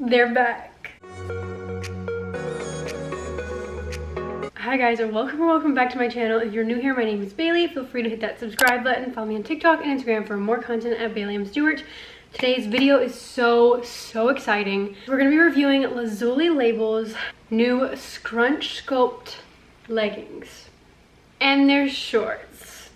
They're back. Hi guys, and welcome back to my channel. If you're new here, my name is Bailey. Feel free to hit that subscribe button. Follow me on TikTok and Instagram for more content at Bailey.s. Today's video is so exciting. We're gonna be reviewing Lazuli Labels' new Scrunch Sculpt leggings and their shorts.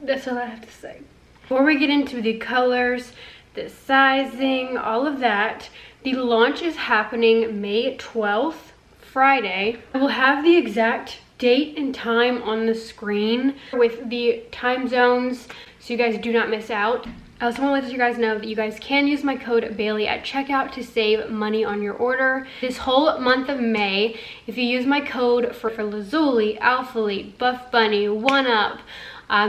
That's all I have to say. Before we get into the colors, the sizing, all of that, the launch is happening May 12th, Friday. I will have the exact date and time on the screen with the time zones so you guys do not miss out. I also want to let you guys know that you guys can use my code Bailey at checkout to save money on your order. This whole month of May, if you use my code for Lazuli, Alphalete, Buff Bunny, 1UP,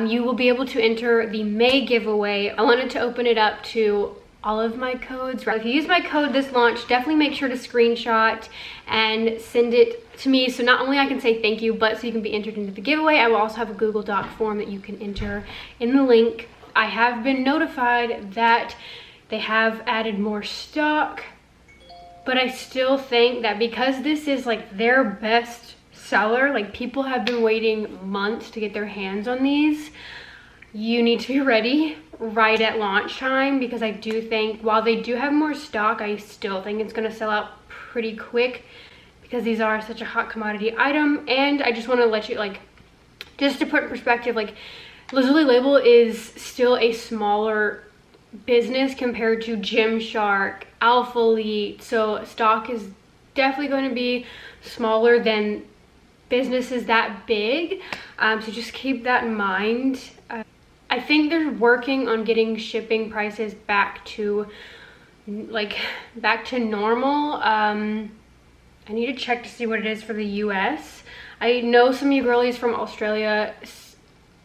you will be able to enter the May giveaway. I wanted to open it up to all of my codes. If you use my code this launch, definitely make sure to screenshot and send it to me so not only I can say thank you, but so you can be entered into the giveaway. I will also have a Google Doc form that you can enter in the link. I have been notified that they have added more stock, but I still think that because this is like their best seller, like people have been waiting months to get their hands on these, you need to be ready right at launch time, because I do think while they do have more stock, I still think it's going to sell out pretty quick because these are such a hot commodity item. And I just want to let you, like, just to put in perspective, like Lazuli Label is still a smaller business compared to Gymshark, Alphalete, so stock is definitely going to be smaller than businesses that big, so just keep that in mind. I think they're working on getting shipping prices back to normal. I need to check to see what it is for the US. I know some of you girlies from Australia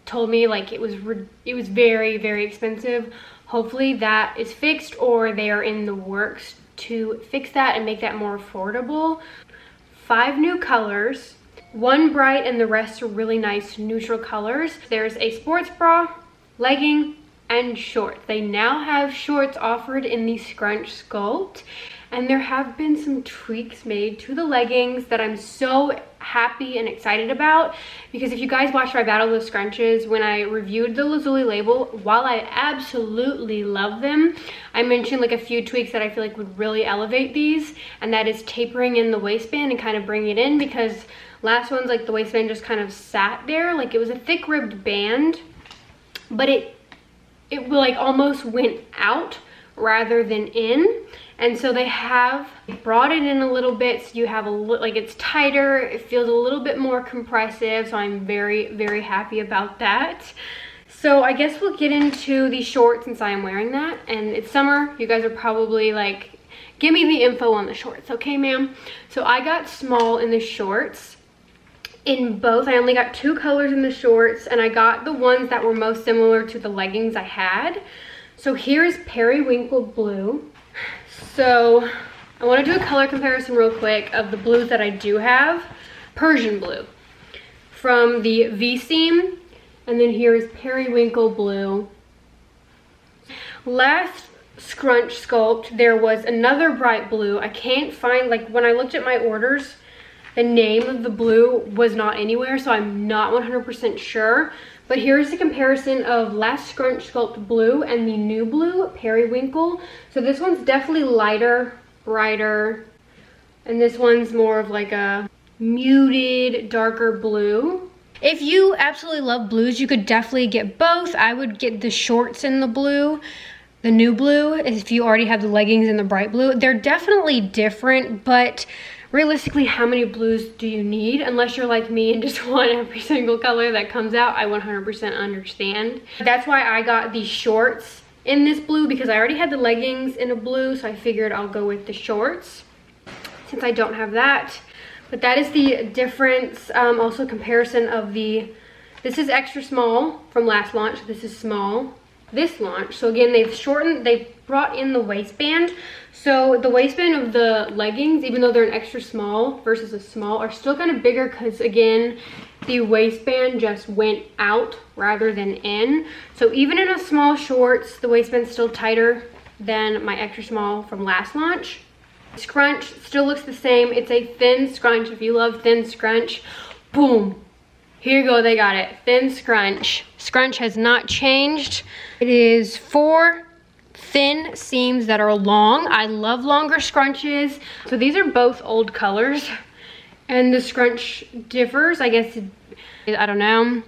told me like it was very expensive. Hopefully that is fixed, or they are in the works to fix that and make that more affordable. 5 new colors, 1 bright and the rest are really nice neutral colors. There's a sports bra, legging, and shorts. They now have shorts offered in the Scrunch Sculpt, and there have been some tweaks made to the leggings that I'm so happy and excited about, because if you guys watched my Battle of the Scrunches when I reviewed the Lazuli Label, while I absolutely love them, I mentioned like a few tweaks that I feel like would really elevate these, and that is tapering in the waistband and kind of bring it in, because last one's like the waistband just kind of sat there, like it was a thick ribbed band, but it like almost went out rather than in. And so they have brought it in a little bit, so you have like it's tighter, it feels a little bit more compressive, so I'm very happy about that. So I guess we'll get into the shorts since I am wearing that, and it's summer. You guys are probably like, give me the info on the shorts, okay ma'am? So I got small in the shorts. In both, I only got 2 colors in the shorts, and I got the ones that were most similar to the leggings I had. So here's periwinkle blue. So I want to do a color comparison real quick of the blues that I do have. Persian blue from the V-seam, and then here is periwinkle blue. Last Scrunch Sculpt, there was another bright blue. I can't find, like when I looked at my orders, the name of the blue was not anywhere, so I'm not 100% sure. But here's the comparison of last Scrunch Sculpt blue and the new blue, periwinkle. So this one's definitely lighter, brighter, and this one's more of like a muted, darker blue. If you absolutely love blues, you could definitely get both. I would get the shorts in the blue, the new blue, if you already have the leggings in the bright blue. They're definitely different, but realistically, how many blues do you need? Unless you're like me and just want every single color that comes out, I 100% understand. That's why I got the shorts in this blue, because I already had the leggings in a blue, so I figured I'll go with the shorts since I don't have that. But that is the difference. Also comparison of this is extra small from last launch, this is small this launch. So again, they've brought in the waistband. So the waistband of the leggings, even though they're an extra small versus a small, are still kind of bigger because again, the waistband just went out rather than in. So even in a small shorts, the waistband's still tighter than my extra small from last launch. Scrunch still looks the same. It's a thin scrunch. If you love thin scrunch, boom. Here you go, they got it. Thin scrunch. Scrunch has not changed. It is 4 thin seams that are long. I love longer scrunches. So these are both old colors. And the scrunch differs, I guess, I don't know.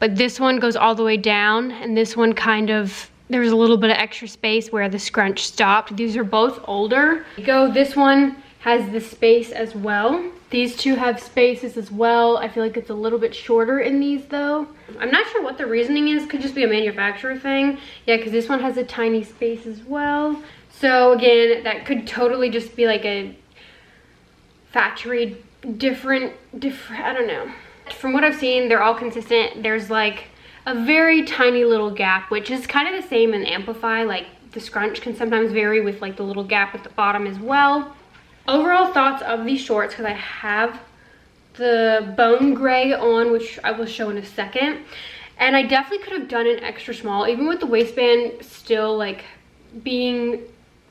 But this one goes all the way down, and this one kind of, there's a little bit of extra space where the scrunch stopped. These are both older. This one has the space as well. These two have spaces as well. I feel like it's a little bit shorter in these though. I'm not sure what the reasoning is. Could just be a manufacturer thing. Yeah, because this one has a tiny space as well. So again, that could totally just be like a factory different, I don't know. From what I've seen, they're all consistent. There's like a very tiny little gap, which is kind of the same in Amplify. Like the scrunch can sometimes vary with like the little gap at the bottom as well. Overall thoughts of these shorts, because I have the bone gray on, which I will show in a second. And I definitely could have done an extra small, even with the waistband still like being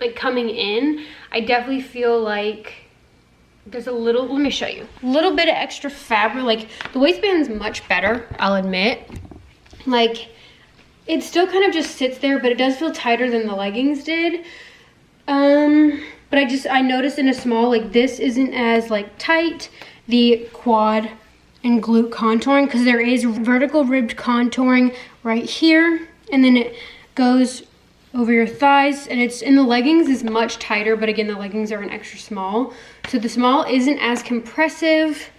like coming in. I definitely feel like there's a little, let me show you, a little bit of extra fabric. Like the waistband is much better, I'll admit. Like it still kind of just sits there, but it does feel tighter than the leggings did. But I noticed in a small, like this isn't as like tight, the quad and glute contouring, because there is vertical ribbed contouring right here, and then it goes over your thighs, and it's in the leggings is much tighter, but again, the leggings are an extra small. So the small isn't as compressive.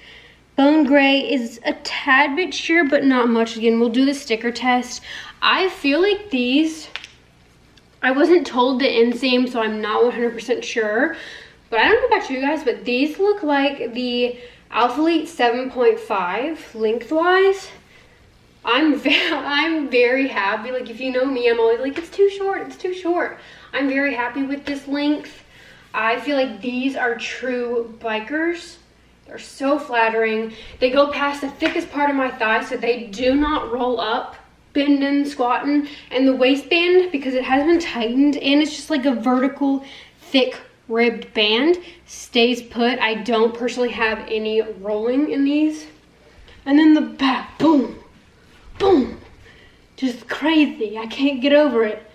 Bone gray is a tad bit sheer, but not much. Again, we'll do the sticker test. I feel like these, I wasn't told the inseam, so I'm not 100% sure. But I don't know about you guys, but these look like the Alphalete 7.5 lengthwise. I'm very happy. Like if you know me, I'm always like, it's too short, it's too short. I'm very happy with this length. I feel like these are true bikers. They're so flattering. They go past the thickest part of my thigh, so they do not roll up, bending, squatting. And the waistband, because it has been tightened and it's just like a vertical, thick ribbed band, stays put. I don't personally have any rolling in these. And then the back, boom, boom, just crazy. I can't get over it.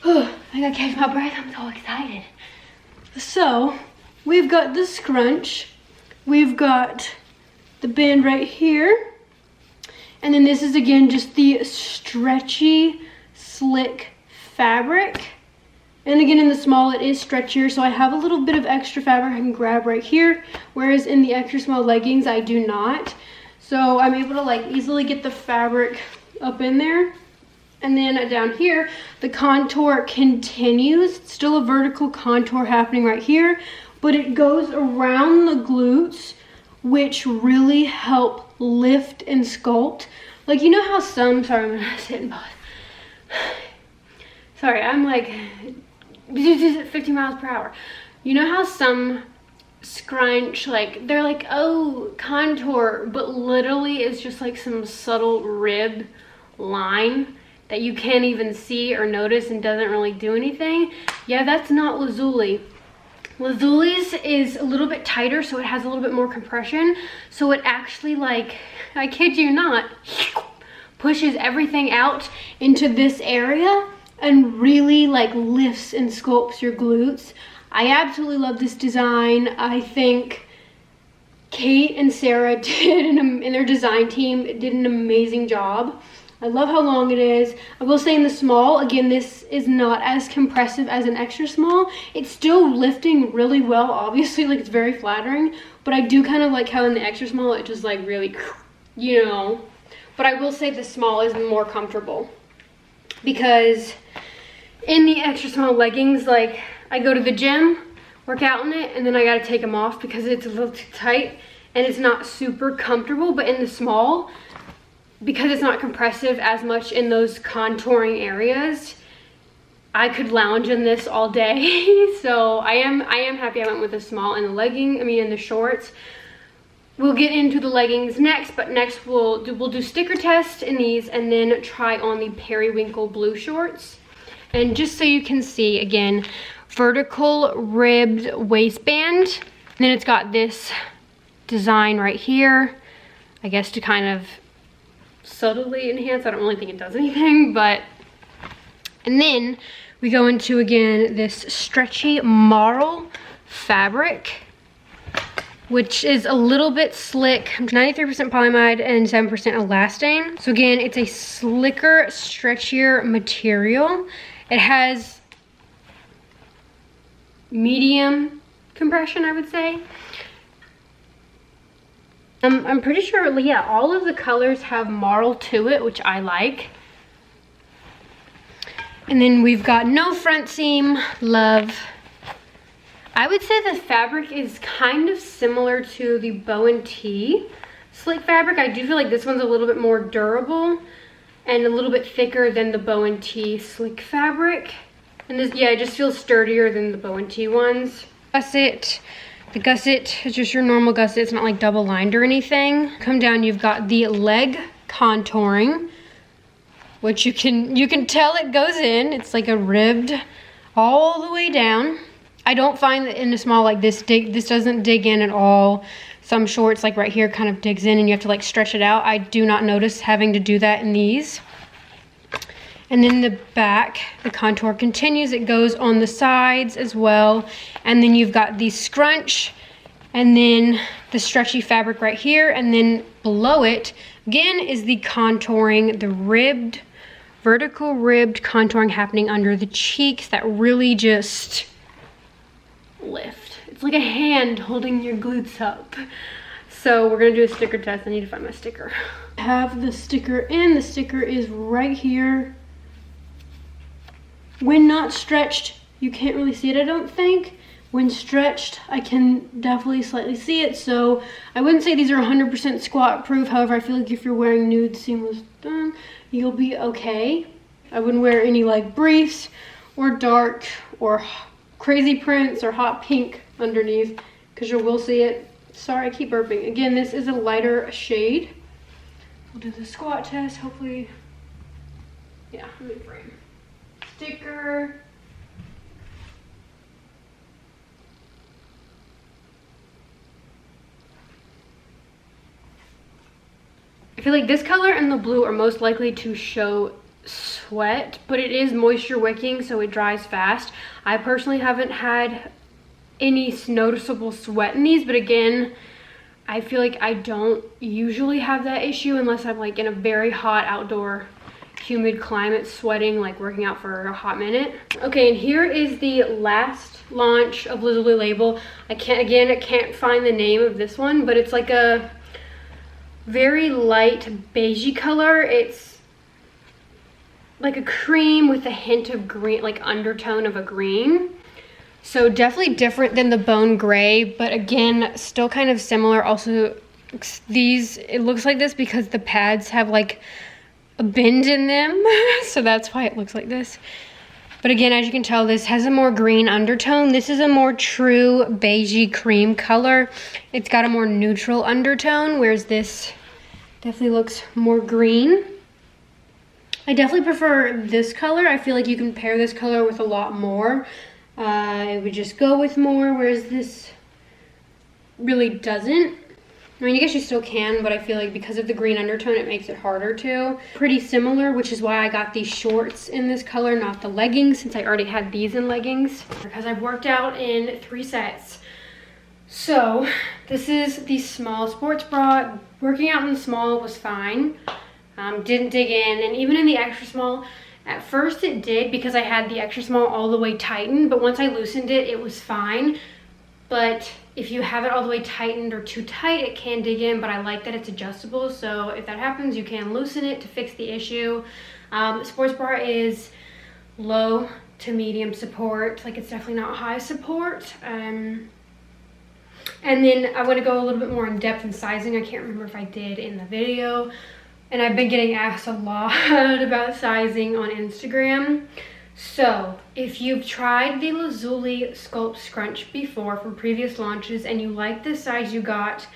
I gotta catch my breath, I'm so excited. So we've got the scrunch, we've got the band right here, and then this is again just the stretchy, slick fabric. And again, in the small, it is stretchier, so I have a little bit of extra fabric I can grab right here, whereas in the extra small leggings, I do not. So I'm able to like easily get the fabric up in there. And then down here, the contour continues. It's still a vertical contour happening right here, but it goes around the glutes, which really help lift and sculpt. Like, you know how some, sorry, I'm gonna sit and pause. Sorry, I'm like 50 miles per hour. You know how some scrunch, like they're like, oh, contour, but literally it's just like some subtle rib line that you can't even see or notice and doesn't really do anything. Yeah, that's not Lazuli. Lazuli's is a little bit tighter, so it has a little bit more compression, so it actually, like, I kid you not, pushes everything out into this area and really like lifts and sculpts your glutes. I absolutely love this design. I think Kate and Sarah did, and their design team did an amazing job. I love how long it is. I will say in the small, again, this is not as compressive as an extra small. It's still lifting really well, obviously, like it's very flattering, but I do kind of like how in the extra small, it just like really, you know. But I will say the small is more comfortable because in the extra small leggings, like I go to the gym, work out in it, and then I gotta take them off because it's a little too tight and it's not super comfortable. But in the small, because it's not compressive as much in those contouring areas, I could lounge in this all day. So I am happy I went with the small and the legging, in the shorts. We'll get into the leggings next, but next we'll do sticker test in these and then try on the periwinkle blue shorts. And just so you can see, again, vertical ribbed waistband. And then it's got this design right here, I guess to kind of subtly enhance. I don't really think it does anything, but. And then we go into, again, this stretchy marl fabric, which is a little bit slick, 93% polyamide and 7% elastane. So again, it's a slicker, stretchier material. It has medium compression, I would say. I'm pretty sure, yeah, all of the colors have marl to it, which I like. And then we've got no front seam, love. I would say the fabric is kind of similar to the Bow & T slick fabric. I do feel like this one's a little bit more durable and a little bit thicker than the Bow & T slick fabric. And this, yeah, it just feels sturdier than the Bow & T ones. Gusset. The gusset is just your normal gusset. It's not like double lined or anything. Come down, you've got the leg contouring, which you can tell it goes in. It's like a ribbed all the way down. I don't find that in a small like this, this doesn't dig in at all. Some shorts like right here kind of digs in and you have to like stretch it out. I do not notice having to do that in these. And then the back, the contour continues. It goes on the sides as well. And then you've got the scrunch and then the stretchy fabric right here. And then below it, again, is the contouring, the ribbed, vertical ribbed contouring happening under the cheeks that really just lift. It's like a hand holding your glutes up. So we're gonna do a sticker test. I need to find my sticker. I have the sticker in. The sticker is right here. When not stretched, you can't really see it, I don't think. When stretched, I can definitely slightly see it. So I wouldn't say these are 100% squat proof. However, I feel like if you're wearing nude seamless, you'll be okay. I wouldn't wear any like briefs or dark or crazy prints or hot pink underneath because you will see it. Sorry, I keep burping. Again, this is a lighter shade. We'll do the squat test, hopefully. Yeah, let me frame. Sticker. I feel like this color and the blue are most likely to show sweat, but it is moisture wicking, so it dries fast. I personally haven't had any noticeable sweat in these, but again, I feel like I don't usually have that issue unless I'm like in a very hot outdoor humid climate, sweating, like working out for a hot minute. Okay, and here is the last launch of LAZULI label. I can't find the name of this one, but it's like a very light beigey color. It's like a cream with a hint of green, like undertone of a green. So definitely different than the bone gray, but again, still kind of similar. Also, these, it looks like this because the pads have like a bend in them. So that's why it looks like this. But again, as you can tell, this has a more green undertone. This is a more true beigey cream color. It's got a more neutral undertone, whereas this definitely looks more green. I definitely prefer this color. I feel like you can pair this color with a lot more. I would just go with more, whereas this really doesn't. I mean, I guess you still can, but I feel like because of the green undertone, it makes it harder to. Pretty similar, which is why I got these shorts in this color, not the leggings, since I already had these in leggings. Because I've worked out in 3 sets. So, this is the small sports bra. Working out in the small was fine. Didn't dig in, and even in the extra small, at first it did because I had the extra small all the way tightened, but once I loosened it, it was fine. But if you have it all the way tightened or too tight, it can dig in, but I like that it's adjustable. So if that happens, you can loosen it to fix the issue. Sports bra is low to medium support. Like, it's definitely not high support. And then I want to go a little bit more in depth in sizing. I can't remember if I did in the video. And I've been getting asked a lot about sizing on Instagram. So, if you've tried the LAZULI Sculpt Scrunch before from previous launches and you like the size you got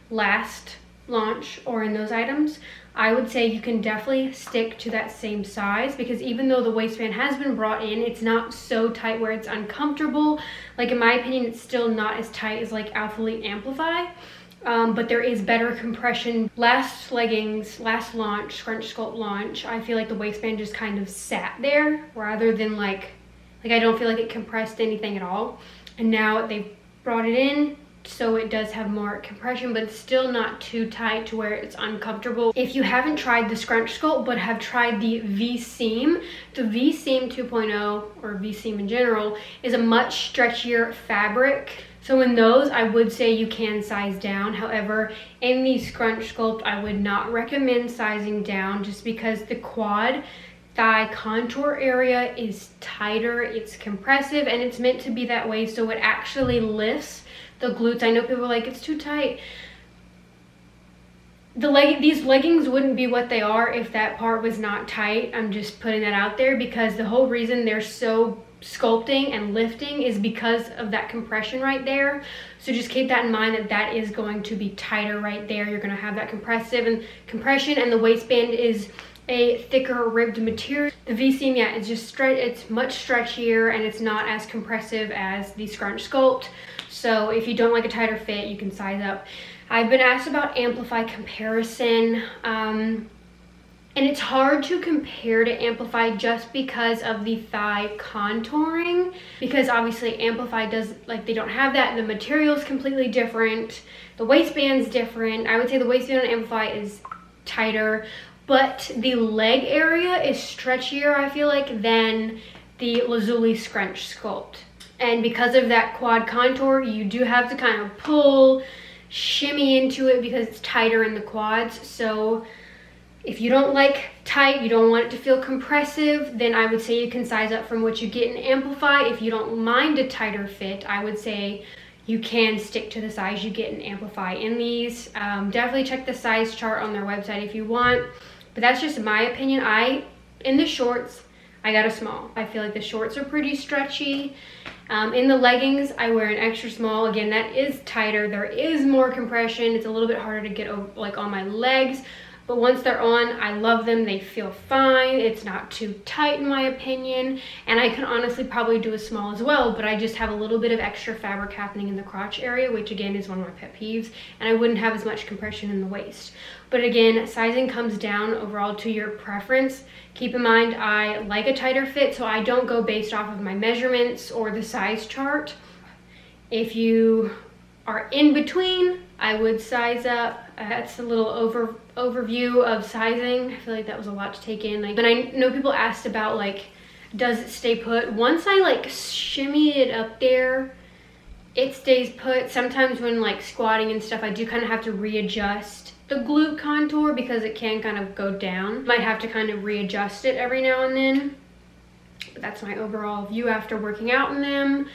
last launch or in those items, I would say you can definitely stick to that same size, because even though the waistband has been brought in, it's not so tight where it's uncomfortable. Like, in my opinion, it's still not as tight as like Alphalete Amplify. But there is better compression. Last leggings, last launch, Scrunch Sculpt launch, I feel like the waistband just kind of sat there rather than like I don't feel like it compressed anything at all. And now they've brought it in, so it does have more compression, but it's still not too tight to where it's uncomfortable. If you haven't tried the Scrunch Sculpt but have tried the V-Seam, the V-Seam 2.0, or V-Seam in general, is a much stretchier fabric. So in those, I would say you can size down. However, in the Scrunch Sculpt, I would not recommend sizing down, just because the quad thigh contour area is tighter, it's compressive, and it's meant to be that way so it actually lifts the glutes. I know people are like, it's too tight. These leggings wouldn't be what they are if that part was not tight. I'm just putting that out there, because the whole reason they're so sculpting and lifting is because of that compression right there. So just keep that in mind, that that is going to be tighter right there. You're going to have that compressive and compression, and the waistband is a thicker ribbed material. The V-Seam, yeah, it's just it's much stretchier, and it's not as compressive as the Scrunch Sculpt. So if you don't like a tighter fit, you can size up. I've been asked about Amplify comparison, and it's hard to compare to Amplify just because of the thigh contouring, because obviously Amplify does, like, they don't have that, and the material is completely different. The waistband's different. I would say the waistband on Amplify is tighter, but the leg area is stretchier, I feel like, than the Lazuli Scrunch Sculpt. And because of that quad contour, you do have to kind of pull, shimmy into it, because it's tighter in the quads. So if you don't like tight, you don't want it to feel compressive, then I would say you can size up from what you get in Amplify. If you don't mind a tighter fit, I would say you can stick to the size you get in Amplify in these. Definitely check the size chart on their website if you want. But that's just my opinion. In the shorts, I got a small. I feel like the shorts are pretty stretchy. In the leggings, I wear an extra small. Again, that is tighter. There is more compression. It's a little bit harder to get like on my legs. But once they're on, I love them. They feel fine. It's not too tight in my opinion. And I can honestly probably do a small as well, but I just have a little bit of extra fabric happening in the crotch area, which again is one of my pet peeves. And I wouldn't have as much compression in the waist. But again, sizing comes down overall to your preference. Keep in mind, I like a tighter fit, so I don't go based off of my measurements or the size chart. If you are in between, I would size up. That's a little overview of sizing. I feel like that was a lot to take in. But I know people asked about, like, does it stay put? Once I like shimmy it up there, it stays put. Sometimes when like squatting and stuff, I do kind of have to readjust the glute contour, because it can kind of go down. Might have to kind of readjust it every now and then. But that's my overall view after working out in them.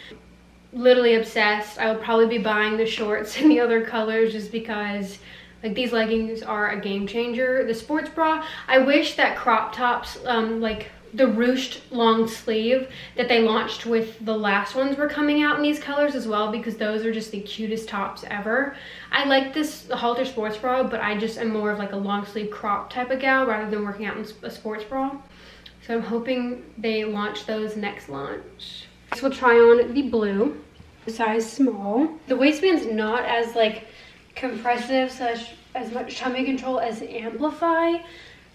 Literally obsessed. I will probably be buying the shorts in the other colors, just because like these leggings are a game changer. The sports bra, I wish that crop tops, like the ruched long sleeve that they launched with the last ones, were coming out in these colors as well, because those are just the cutest tops ever. I like this halter sports bra, but I just am more of like a long sleeve crop type of gal rather than working out in a sports bra. So I'm hoping they launch those next launch. Next we'll try on the blue, size small. The waistband's not as like compressive, as much tummy control as Amplify.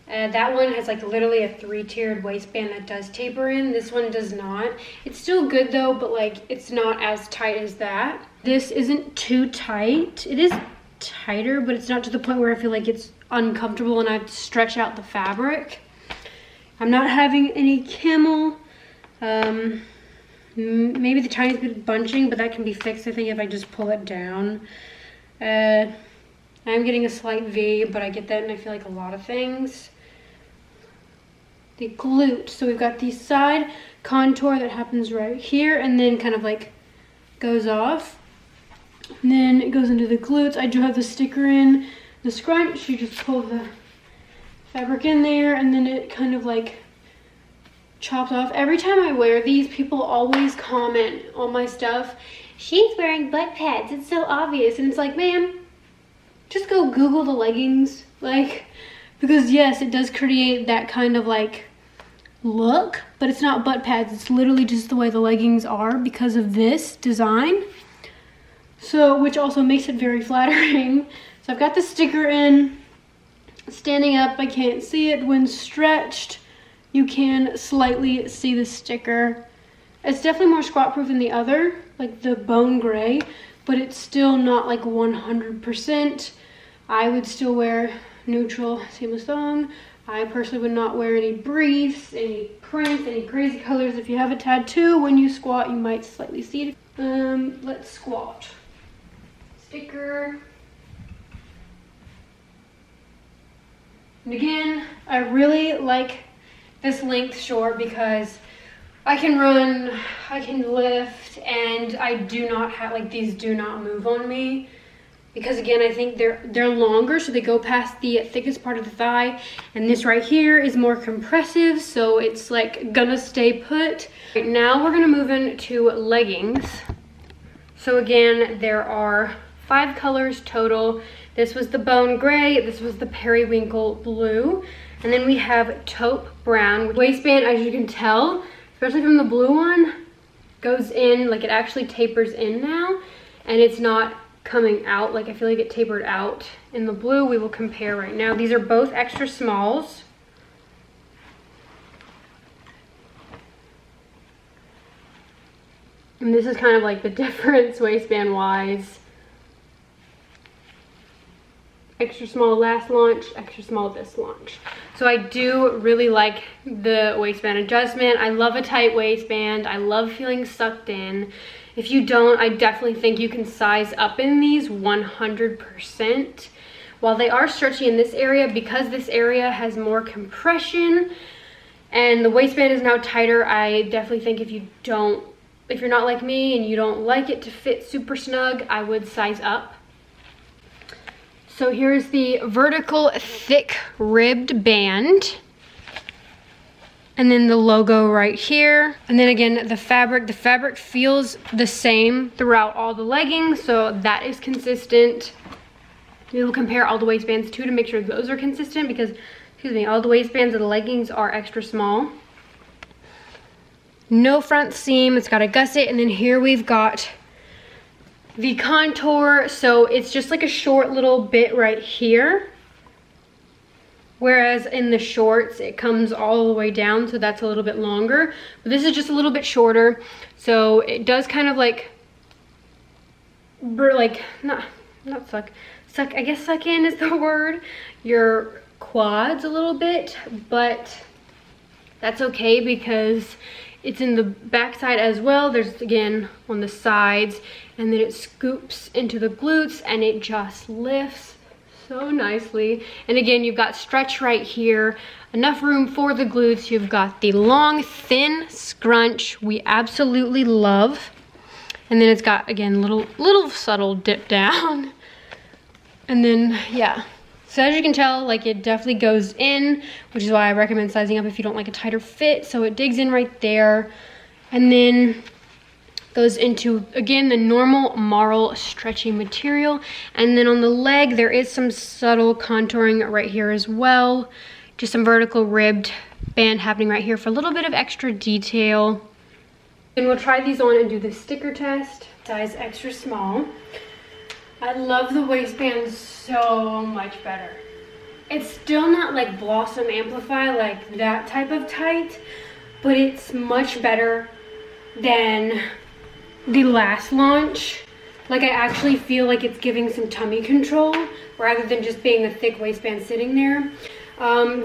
That one has like literally a 3-tiered waistband that does taper in. This one does not. It's still good though, but like it's not as tight as that. This isn't too tight. It is tighter, but it's not to the point where I feel like it's uncomfortable and I have to stretch out the fabric. I'm not having any camel. Maybe the tiniest bit of bunching, but that can be fixed, I think, if I just pull it down. I'm getting a slight V, but I get that and I feel like a lot of things. The glute, so we've got the side contour that happens right here and then kind of like goes off. And then it goes into the glutes. I do have the sticker in. The scrunch, you just pull the fabric in there and then it kind of like chopped off. Every time I wear these, people always comment on my stuff, she's wearing butt pads, it's so obvious. And it's like, man, just go Google the leggings. Like, because yes, it does create that kind of like look, but it's not butt pads. It's literally just the way the leggings are because of this design. So, which also makes it very flattering. So I've got the sticker in. Standing up, I can't see it. When stretched, you can slightly see the sticker. It's definitely more squat proof than the other, like the bone gray, but it's still not like 100%. I would still wear neutral seamless thong. I personally would not wear any briefs, any prints, any crazy colors. If you have a tattoo, when you squat, you might slightly see it. Let's squat. Sticker. And again, I really like this length short because I can run, I can lift, and I do not have, like, these do not move on me. Because again, I think they're longer, so they go past the thickest part of the thigh. And this right here is more compressive, so it's like gonna stay put. Right now we're gonna move into leggings. So again, there are 5 colors total. This was the bone gray, this was the periwinkle blue, and then we have taupe brown. Waistband, as you can tell, especially from the blue one, goes in, like it actually tapers in now, and it's not coming out. Like I feel like it tapered out in the blue. We will compare right now. These are both extra smalls. And this is kind of like the difference waistband wise. Extra small last launch, extra small this launch. So I do really like the waistband adjustment. I love a tight waistband. I love feeling sucked in. If you don't, I definitely think you can size up in these 100%. While they are stretchy in this area, because this area has more compression and the waistband is now tighter, I definitely think if you're not like me and you don't like it to fit super snug, I would size up. So here's the vertical thick ribbed band. And then the logo right here. And then again, the fabric feels the same throughout all the leggings, so that is consistent. We will compare all the waistbands too to make sure those are consistent because, excuse me, all the waistbands of the leggings are extra small. No front seam, it's got a gusset, and then here we've got the contour, so it's just like a short little bit right here. Whereas in the shorts, it comes all the way down, so that's a little bit longer. But this is just a little bit shorter, so it does kind of like not suck, I guess suck in is the word, your quads a little bit, but that's okay because it's in the back side as well. There's again on the sides, and then it scoops into the glutes and it just lifts so nicely. And again, you've got stretch right here, enough room for the glutes. You've got the long thin scrunch we absolutely love, and then it's got again little subtle dip down. And then yeah, so as you can tell, like it definitely goes in, which is why I recommend sizing up if you don't like a tighter fit. So it digs in right there, and then goes into, again, the normal marl stretchy material. And then on the leg, there is some subtle contouring right here as well. Just some vertical ribbed band happening right here for a little bit of extra detail. And we'll try these on and do the sticker test. Size extra small. I love the waistband so much better. It's still not like Blossom Amplify, like that type of tight, but it's much better than the last launch. Like I actually feel like it's giving some tummy control rather than just being a thick waistband sitting there.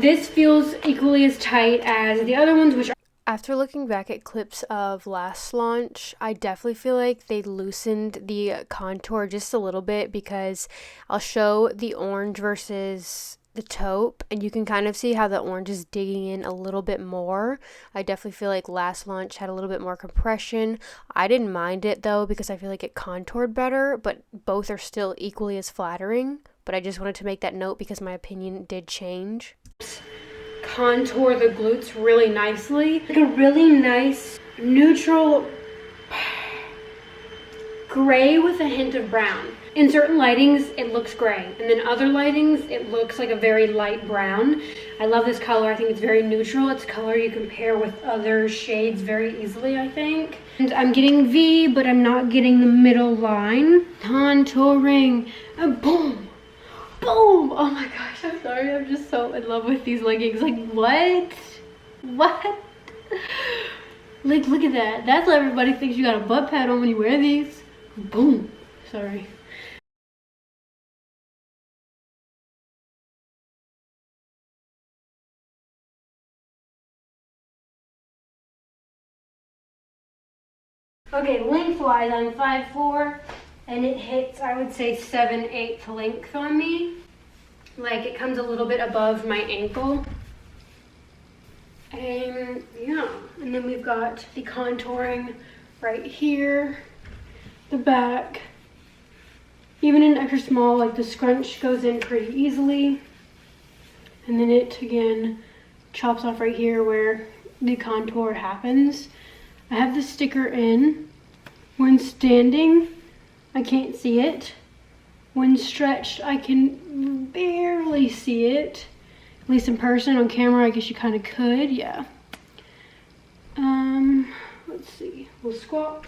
This feels equally as tight as the other ones, which after looking back at clips of last launch, I definitely feel like they loosened the contour just a little bit, because I'll show the orange versus the taupe, and you can kind of see how the orange is digging in a little bit more. I definitely feel like last launch had a little bit more compression. I didn't mind it though, because I feel like it contoured better, but both are still equally as flattering. But I just wanted to make that note because my opinion did change. Contour the glutes really nicely. Like a really nice neutral gray with a hint of brown. In certain lightings, it looks gray, and then other lightings, it looks like a very light brown. I love this color. I think it's very neutral. It's a color you can pair with other shades very easily, I think. And I'm getting V, but I'm not getting the middle line. Contouring, and boom, boom. Oh my gosh, I'm sorry. I'm just so in love with these leggings. Like, what? What? Like, look at that. That's why everybody thinks you got a butt pad on when you wear these. Boom. Sorry. Okay, lengthwise, I'm 5'4", and it hits, I would say, 7/8 length on me. Like, it comes a little bit above my ankle. And yeah, and then we've got the contouring right here, the back. Even in extra small, like the scrunch goes in pretty easily. And then it, again, chops off right here where the contour happens. I have the sticker in. When standing, I can't see it. When stretched, I can barely see it. At least in person. On camera, I guess you kind of could, yeah. Let's see, we'll squat.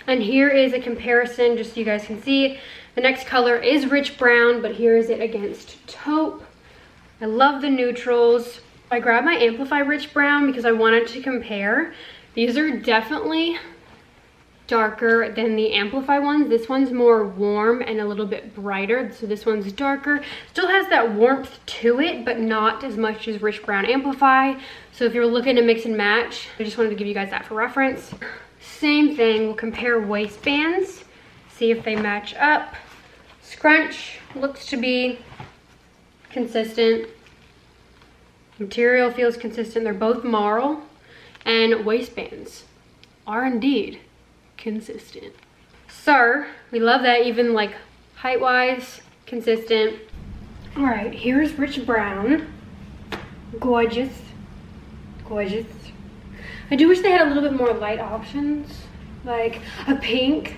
And here is a comparison, just so you guys can see. The next color is rich brown, but here is it against taupe. I love the neutrals. I grabbed my Amplify Rich Brown because I wanted to compare. These are definitely darker than the Amplify ones. This one's more warm and a little bit brighter, so this one's darker. Still has that warmth to it, but not as much as Rich Brown Amplify. So if you're looking to mix and match, I just wanted to give you guys that for reference. Same thing, we'll compare waistbands, see if they match up. Scrunch looks to be consistent. Material feels consistent. They're both marl, and waistbands are indeed consistent. So we love that, even like height wise, consistent. All right, here's rich brown. Gorgeous, gorgeous. I do wish they had a little bit more light options, like a pink.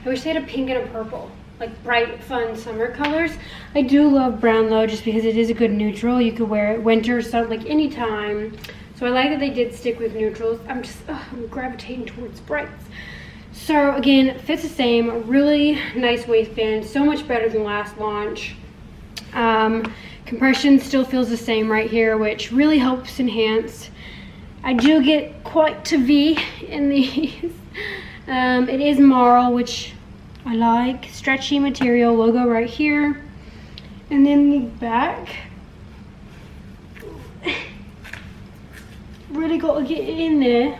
I wish they had a pink and a purple, like bright, fun summer colors. I do love brown though, just because it is a good neutral. You could wear it winter, so like anytime. So I like that they did stick with neutrals. I'm gravitating towards brights. So again, it fits the same, really nice waistband, so much better than last launch. Compression still feels the same right here, which really helps enhance. I do get quite to V in these. It is marl, which I like. Stretchy material, logo right here. And then the back. Really got to get in there.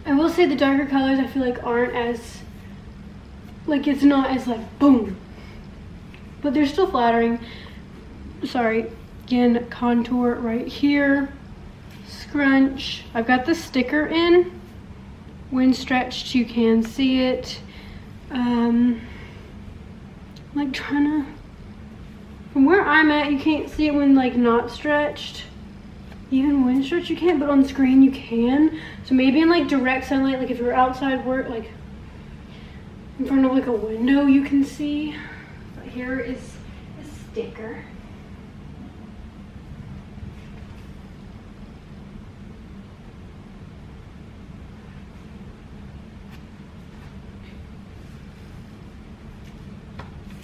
I will say the darker colors I feel like aren't as, like it's not as like boom. But they're still flattering. Sorry, again, contour right here. Scrunch. I've got the sticker in. When stretched, you can see it. Like trying to, from where I'm at, you can't see it when like not stretched. Even when stretched you can't, but on screen you can. So maybe in like direct sunlight, like if you're outside work, like in front of like a window, you can see. But here is the sticker.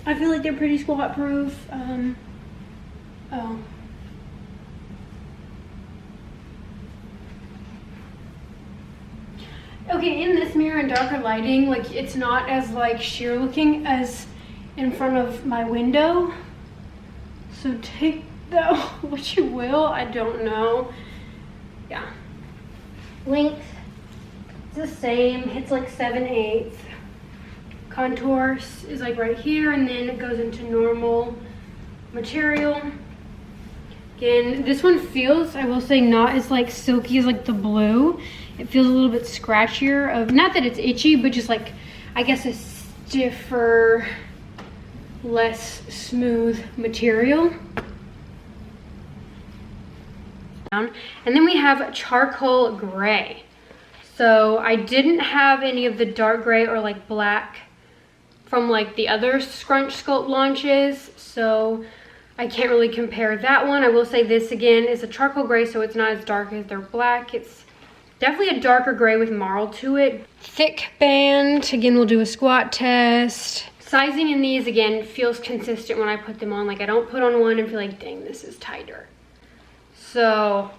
I feel like they're pretty squat proof. Oh. Okay, in this mirror and darker lighting, like it's not as like sheer looking as in front of my window. So take that what you will, I don't know. Yeah. Length, it's the same, it's like 7/8. Contour is like right here, and then it goes into normal material. Again, this one feels, I will say, not as like silky as like the blue. It feels a little bit scratchier of, not that it's itchy, but just like, I guess a stiffer, less smooth material. And then we have charcoal gray. So I didn't have any of the dark gray or like black from like the other Scrunch Sculpt launches, so I can't really compare that one. I will say this again is a charcoal gray, so it's not as dark as their black. It's definitely a darker gray with marl to it. Thick band, again we'll do a squat test. Sizing in these again feels consistent when I put them on. Like I don't put on one and feel like, dang, this is tighter. So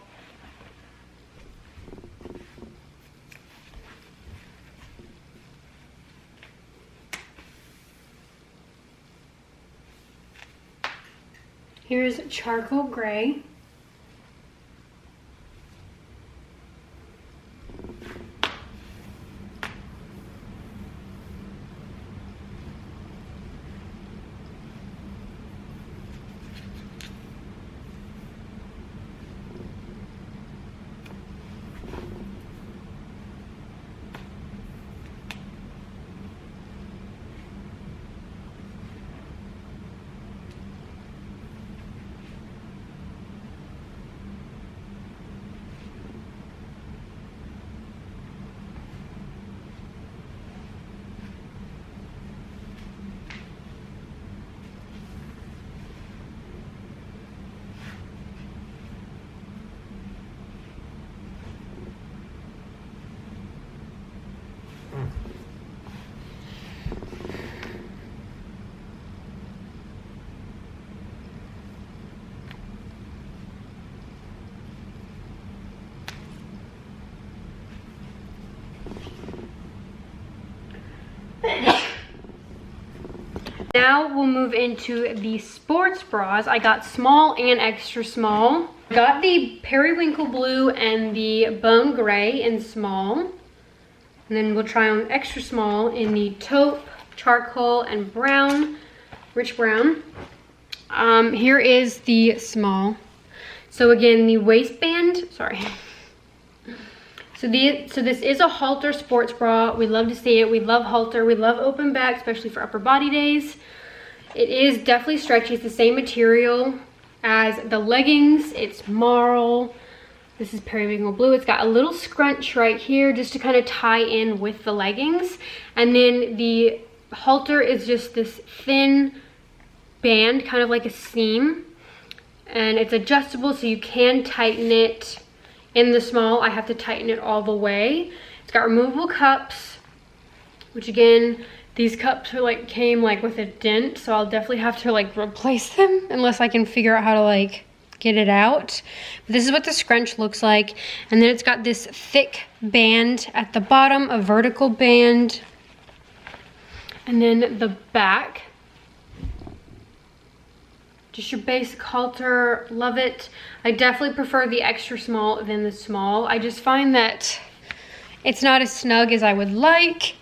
here's charcoal gray. Now we'll move into the sports bras. I got small and extra small. I got the periwinkle blue and the bone gray in small. And then we'll try on extra small in the taupe, charcoal, and brown, rich brown. Here is the small. So again, the waistband, sorry. So this is a halter sports bra. We love to see it. We love halter. We love open back, especially for upper body days. It is definitely stretchy. It's the same material as the leggings. It's marl. This is periwinkle blue. It's got a little scrunch right here just to kind of tie in with the leggings. And then the halter is just this thin band, kind of like a seam. And it's adjustable, so you can tighten it. In the small, I have to tighten it all the way. It's got removable cups, which again, these cups are like came like with a dent, so I'll definitely have to like replace them unless I can figure out how to like get it out. But this is what the scrunch looks like. And then it's got this thick band at the bottom, a vertical band. And then the back, just your basic halter, love it. I definitely prefer the extra small than the small. I just find that it's not as snug as I would like.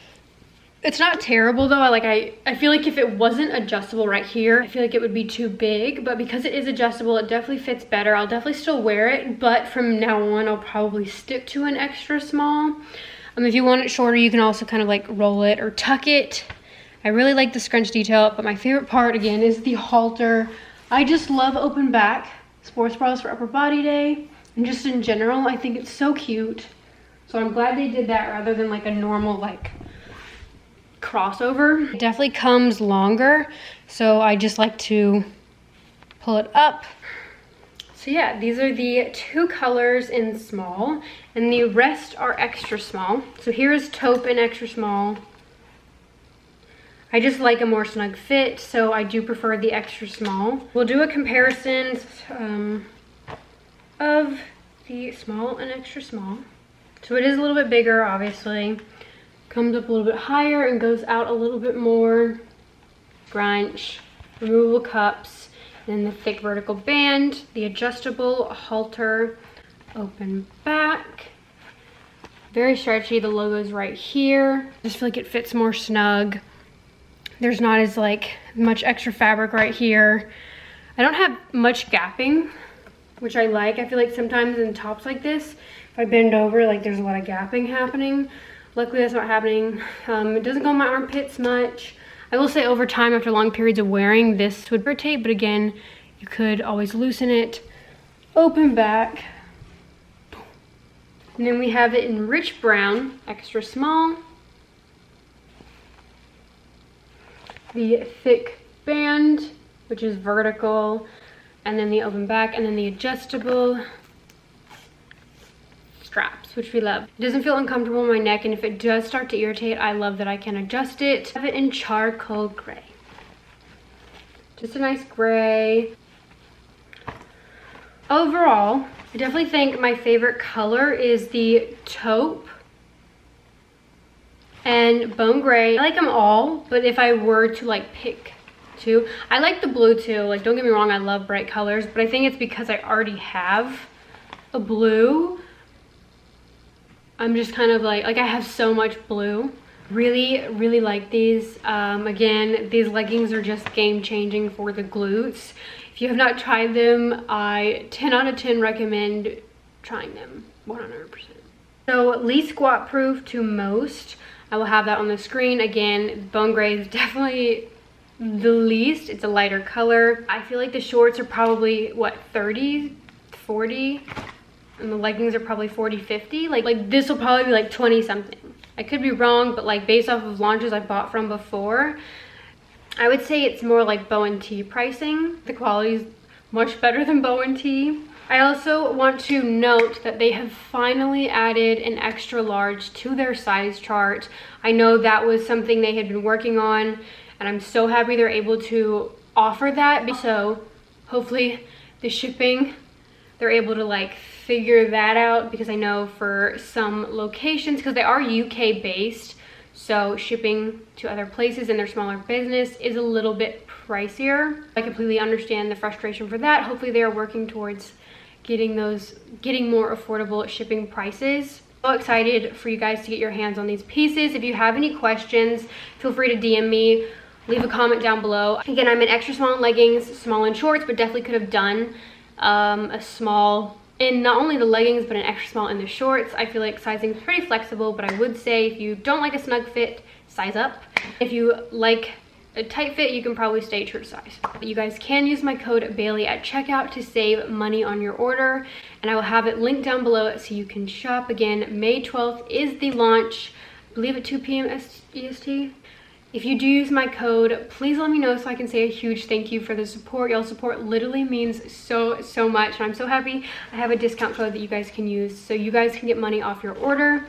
It's not terrible though. I feel like if it wasn't adjustable right here, I feel like it would be too big, but because it is adjustable, it definitely fits better. I'll definitely still wear it, but from now on, I'll probably stick to an extra small. If you want it shorter, you can also kind of like roll it or tuck it. I really like the scrunch detail, but my favorite part again is the halter. I just love open back sports bras for upper body day, and just in general, I think it's so cute. So I'm glad they did that rather than like a normal like crossover. It definitely comes longer, so I just like to pull it up. So yeah, these are the two colors in small, and the rest are extra small. So here is taupe in extra small. I just like a more snug fit, so I do prefer the extra small. We'll do a comparison of the small and extra small. So it is a little bit bigger, obviously. Comes up a little bit higher and goes out a little bit more. Scrunch, removable cups, and the thick vertical band, the adjustable halter, open back. Very stretchy, the logo's right here. I just feel like it fits more snug. There's not as like much extra fabric right here. I don't have much gapping, which I like. I feel like sometimes in tops like this, if I bend over, like there's a lot of gapping happening. Luckily that's not happening. It doesn't go in my armpits much. I will say over time, after long periods of wearing, this would irritate, but again, you could always loosen it. Open back. And then we have it in rich brown, extra small. The thick band, which is vertical, and then the open back, and then the adjustable straps, which we love. It doesn't feel uncomfortable in my neck, and if it does start to irritate, I love that I can adjust it. I have it in charcoal gray. Just a nice gray. Overall, I definitely think my favorite color is the taupe and bone gray. I like them all, but if I were to like pick two, I like the blue too. Like, don't get me wrong, I love bright colors, but I think it's because I already have a blue. I'm just kind of like I have so much blue. Really like these. Again, these leggings are just game changing for the glutes. If you have not tried them, I 10 out of 10 recommend trying them, 100%. So least squat proof to most. I will have that on the screen. Again, bone gray is definitely the least. It's a lighter color. I feel like the shorts are probably, what, 30, 40? And the leggings are probably 40, 50. Like this will probably be like 20 something. I could be wrong, but like based off of launches I bought from before, I would say it's more like Bow and T pricing. The quality is much better than Bow and T. I also want to note that they have finally added an extra large to their size chart. I know that was something they had been working on, and I'm so happy they're able to offer that. So hopefully the shipping, they're able to like figure that out, because I know for some locations, because they are UK based, so shipping to other places in their smaller business is a little bit pricier. I completely understand the frustration for that. Hopefully they are working towards getting more affordable shipping prices. So excited for you guys to get your hands on these pieces. If you have any questions, feel free to DM me, leave a comment down below. Again, I'm in extra small in leggings, small in shorts, but definitely could have done a small in not only the leggings, but an extra small in the shorts. I feel like sizing is pretty flexible, but I would say if you don't like a snug fit, size up. If you like a tight fit, you can probably stay true to size. You guys can use my code Bailey at checkout to save money on your order, and I will have it linked down below so you can shop. Again, May 12th is the launch, I believe at 2 p.m. EST. If you do use my code, please let me know so I can say a huge thank you for the support. Y'all's support literally means so much, and I'm so happy I have a discount code that you guys can use so you guys can get money off your order.